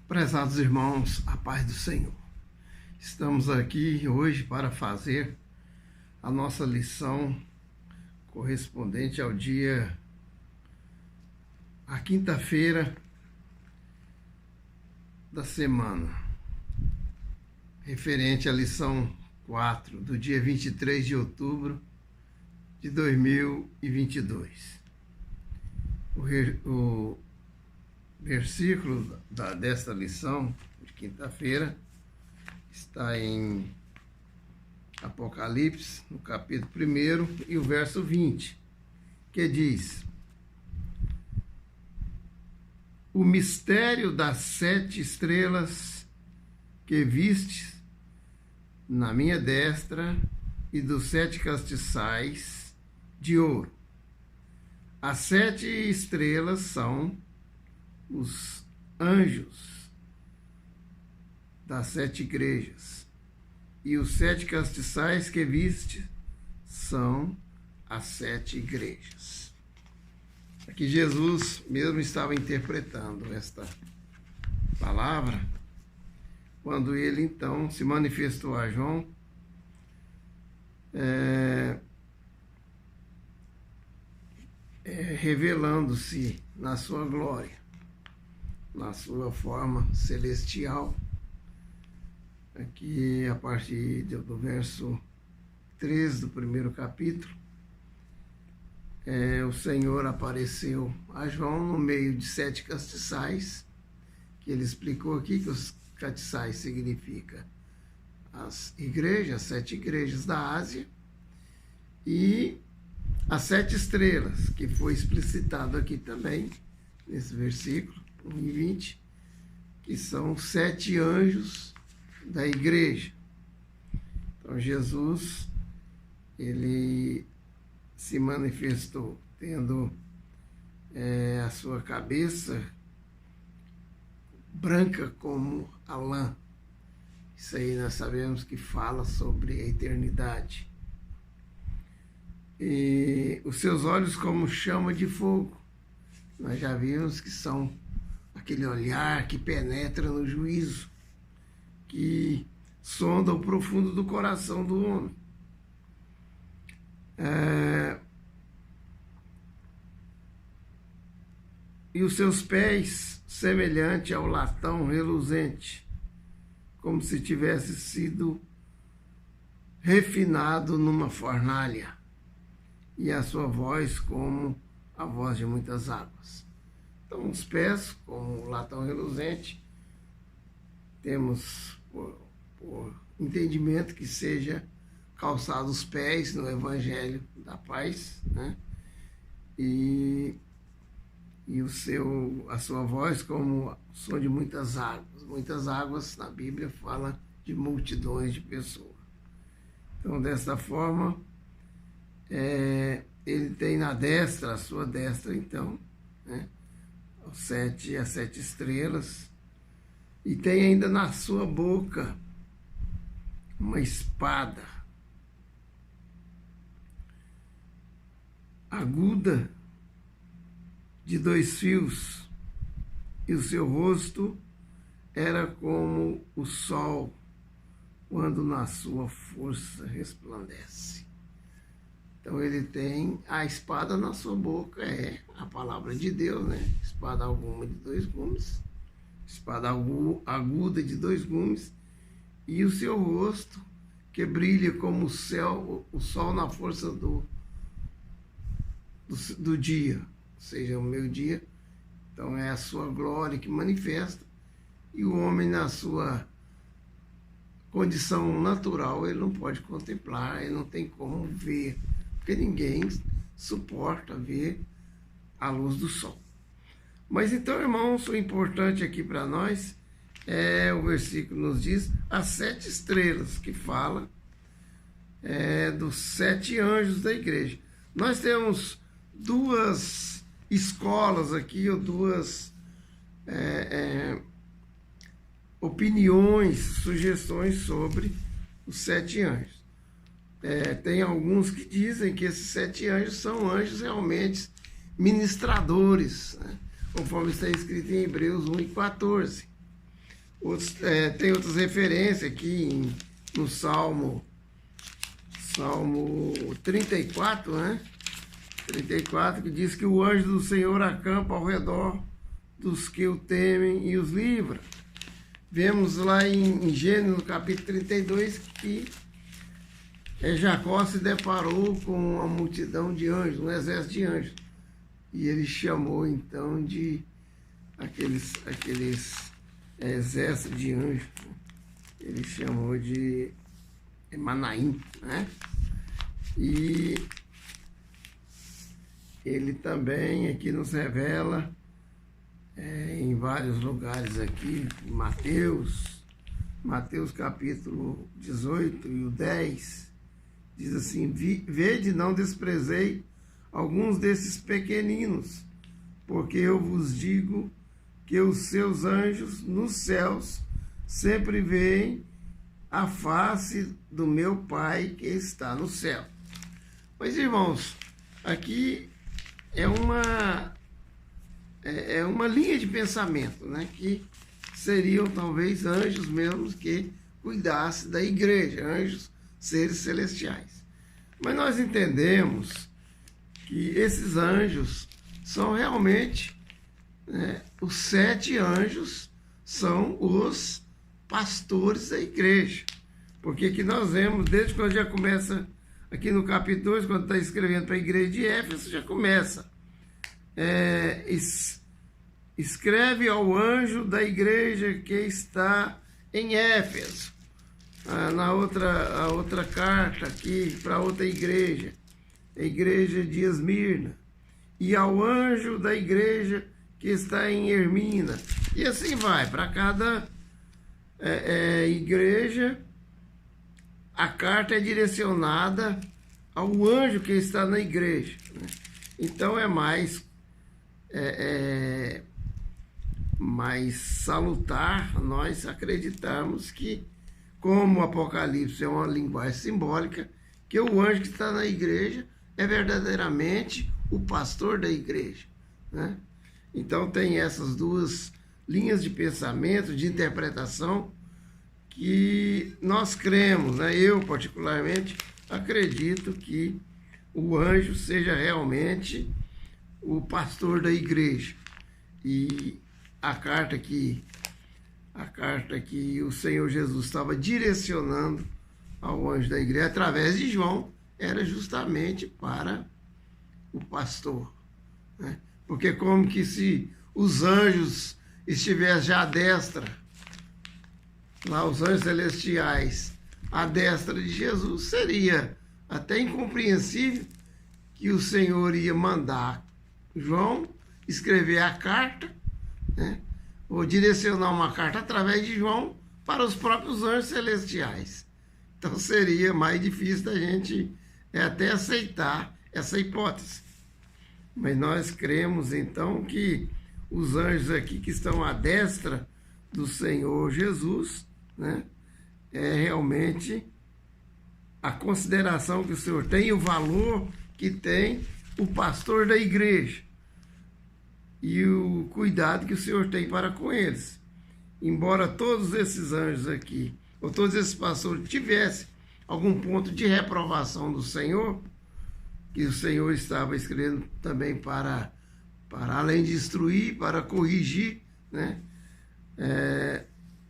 Prezados irmãos, a paz do Senhor. Estamos aqui hoje para fazer a nossa lição correspondente ao a quinta-feira da semana, referente à lição 4, do dia 23 de outubro de 2022. O versículo desta lição de quinta-feira está em Apocalipse, no capítulo 1 e o verso 20, que diz: o mistério das 7 estrelas que vistes na minha destra e dos 7 castiçais de ouro. As 7 estrelas são os anjos das 7 igrejas, e os 7 castiçais que viste são as 7 igrejas. Aqui Jesus mesmo estava interpretando esta palavra quando ele então se manifestou a João, revelando-se na sua glória, na sua forma celestial. Aqui, a partir do verso 13 do primeiro capítulo, o Senhor apareceu a João no meio de 7 castiçais, que ele explicou aqui que os castiçais significa as igrejas, as 7 igrejas da Ásia, e as 7 estrelas, que foi explicitado aqui também, nesse versículo 1 e 20, que são 7 anjos da igreja. Então Jesus, ele se manifestou tendo a sua cabeça branca como a lã. Isso aí nós sabemos que fala sobre a eternidade. E os seus olhos como chama de fogo. Nós já vimos que são aquele olhar que penetra no juízo, que sonda o profundo do coração do homem. E os seus pés semelhante ao latão reluzente, como se tivesse sido refinado numa fornalha, e a sua voz como a voz de muitas águas. Então, os pés, como latão reluzente, temos por entendimento que seja calçado os pés no Evangelho da Paz, né? E a sua voz como o som de muitas águas. Muitas águas na Bíblia fala de multidões de pessoas. Então, dessa forma, ele tem na destra, a sua destra, então, né, as 7 estrelas, e tem ainda na sua boca uma espada aguda de 2 fios, e o seu rosto era como o sol quando na sua força resplandece. Então ele tem a espada na sua boca, é a palavra de Deus, né? Espada alguma de 2 gumes, espada aguda de 2 gumes, e o seu rosto que brilha como o sol na força do dia, ou seja, o meio-dia. Então é a sua glória que manifesta, e o homem na sua condição natural, ele não pode contemplar, ele não tem como ver, porque ninguém suporta ver a luz do sol. Mas então, irmãos, o importante aqui para nós o versículo nos diz as 7 estrelas, que fala dos 7 anjos da igreja. Nós temos 2 escolas aqui, ou 2 opiniões, sugestões sobre os 7 anjos. Tem alguns que dizem que esses 7 anjos são anjos realmente ministradores, né? Conforme está escrito em Hebreus 1:14. Tem outras referências aqui no Salmo 34, né? 34, que diz que o anjo do Senhor acampa ao redor dos que o temem e os livra. Vemos lá em Gênesis, no capítulo 32, que Jacó se deparou com uma multidão de anjos, um exército de anjos. E ele chamou, então, de aqueles exércitos de anjos. Ele chamou de Manaim, né? E ele também aqui nos revela em vários lugares aqui, Mateus capítulo 18 e o 10, diz assim: vede, não desprezei alguns desses pequeninos, porque eu vos digo que os seus anjos nos céus sempre veem a face do meu Pai que está no céu. Mas, irmãos, aqui é uma linha de pensamento, né? Que seriam talvez anjos mesmos que cuidassem da igreja, anjos, seres celestiais. Mas nós entendemos que esses anjos são realmente, os 7 anjos são os pastores da igreja. Porque aqui nós vemos, desde quando já começa, aqui no capítulo 2, quando está escrevendo para a igreja de Éfeso, já começa. Escreve ao anjo da igreja que está em Éfeso. A outra carta aqui para outra igreja, a igreja de Esmirna. E ao anjo da igreja que está em Ermina. E assim vai, para cada igreja, a carta é direcionada ao anjo que está na igreja, né? Então é mais salutar nós acreditarmos que, como o Apocalipse é uma linguagem simbólica, que o anjo que está na igreja é verdadeiramente o pastor da igreja, né? Então tem essas duas linhas de pensamento, de interpretação, que nós cremos, né? Eu particularmente acredito que o anjo seja realmente o pastor da igreja. E a carta que o Senhor Jesus estava direcionando ao anjo da igreja através de João era justamente para o pastor, né? Porque como que se os anjos estivessem já à destra, lá os anjos celestiais à destra de Jesus, seria até incompreensível que o Senhor ia mandar João escrever a carta, né? Ou direcionar uma carta através de João para os próprios anjos celestiais. Então seria mais difícil da gente até aceitar essa hipótese. Mas nós cremos então que os anjos aqui que estão à destra do Senhor Jesus, né, é realmente a consideração que o Senhor tem e o valor que tem o pastor da igreja e o cuidado que o Senhor tem para com eles. Embora todos esses anjos aqui, ou todos esses pastores tivessem algum ponto de reprovação do Senhor, que o Senhor estava escrevendo também para além de instruir, para corrigir, né,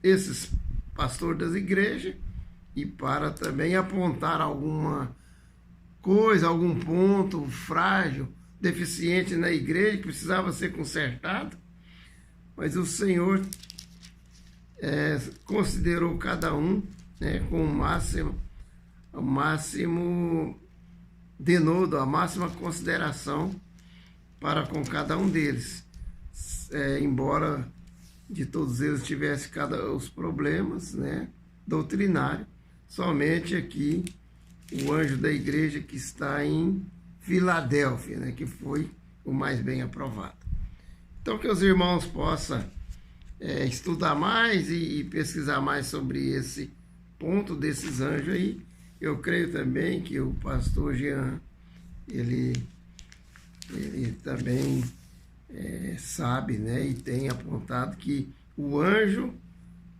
esses pastores das igrejas, e para também apontar alguma coisa, algum ponto frágil, deficiente na igreja, que precisava ser consertado. Mas o Senhor considerou cada um, né, com o máximo denodo, a máxima consideração para com cada um deles. Embora de todos eles tivesse os problemas, né, doutrinários, somente aqui o anjo da igreja que está em Filadélfia, né, que foi o mais bem aprovado. Então que os irmãos possam estudar mais e pesquisar mais sobre esse ponto desses anjos aí. Eu creio também que o pastor Jean, ele também sabe, né, e tem apontado que o anjo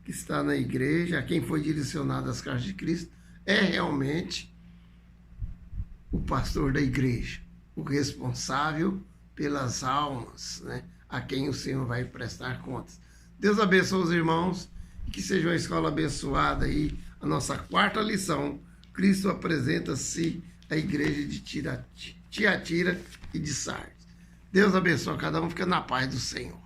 que está na igreja, a quem foi direcionado as cartas de Cristo, é realmente o pastor da igreja, o responsável pelas almas, né, a quem o Senhor vai prestar contas. Deus abençoe os irmãos e que seja uma escola abençoada aí. A nossa quarta lição, Cristo apresenta-se à igreja de Tiatira e de Sardes. Deus abençoe cada um, fica na paz do Senhor.